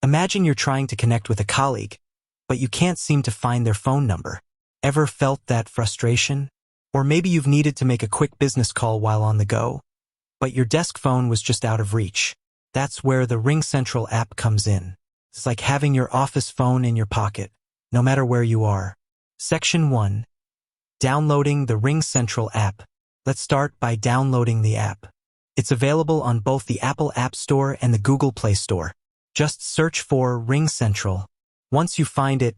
Imagine you're trying to connect with a colleague, but you can't seem to find their phone number. Ever felt that frustration? Or maybe you've needed to make a quick business call while on the go, but your desk phone was just out of reach. That's where the RingCentral app comes in. It's like having your office phone in your pocket, no matter where you are. Section 1. Downloading the RingCentral app. Let's start by downloading the app. It's available on both the Apple App Store and the Google Play Store. Just search for RingCentral. Once you find it,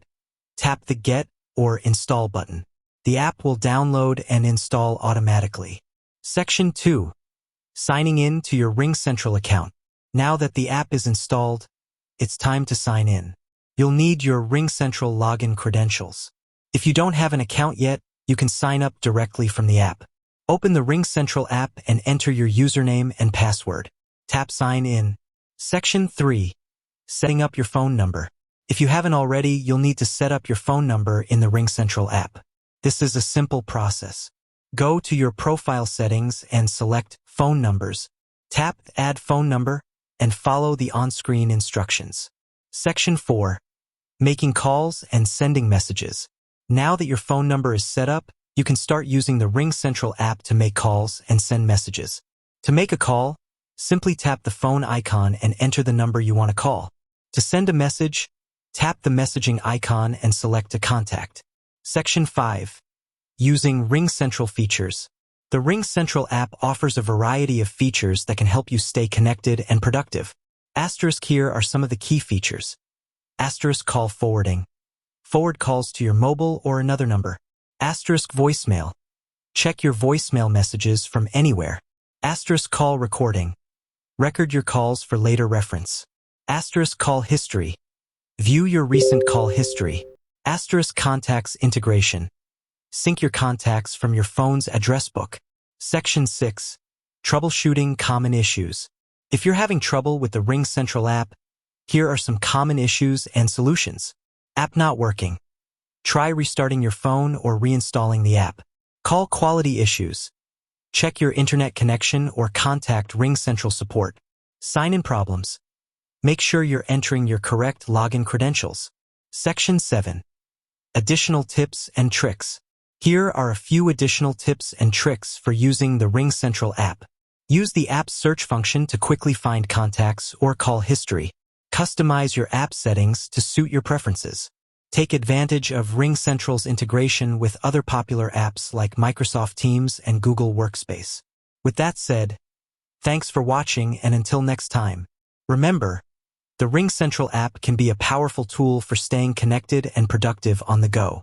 tap the Get or Install button. The app will download and install automatically. Section 2. Signing in to your RingCentral account. Now that the app is installed, it's time to sign in. You'll need your RingCentral login credentials. If you don't have an account yet, you can sign up directly from the app. Open the RingCentral app and enter your username and password. Tap Sign In. Section 3. Setting up your phone number. If you haven't already, you'll need to set up your phone number in the RingCentral app. This is a simple process. Go to your profile settings and select Phone Numbers. Tap Add Phone Number and follow the on-screen instructions. Section 4. Making calls and sending messages. Now that your phone number is set up, you can start using the RingCentral app to make calls and send messages. To make a call, simply tap the phone icon and enter the number you want to call. To send a message, tap the messaging icon and select a contact. Section 5. Using RingCentral features. The RingCentral app offers a variety of features that can help you stay connected and productive. Asterisk here are some of the key features. Asterisk call forwarding. Forward calls to your mobile or another number. Asterisk voicemail. Check your voicemail messages from anywhere. Asterisk call recording. Record your calls for later reference. Asterisk call history. View your recent call history. Asterisk contacts integration. Sync your contacts from your phone's address book. Section 6. Troubleshooting common issues. If you're having trouble with the RingCentral app, here are some common issues and solutions. App not working. Try restarting your phone or reinstalling the app. Call quality issues. Check your internet connection or contact RingCentral support. Sign-in problems. Make sure you're entering your correct login credentials. Section 7. Additional tips and tricks. Here are a few additional tips and tricks for using the RingCentral app. Use the app's search function to quickly find contacts or call history. Customize your app settings to suit your preferences. Take advantage of RingCentral's integration with other popular apps like Microsoft Teams and Google Workspace. With that said, thanks for watching, and until next time, remember, the RingCentral app can be a powerful tool for staying connected and productive on the go.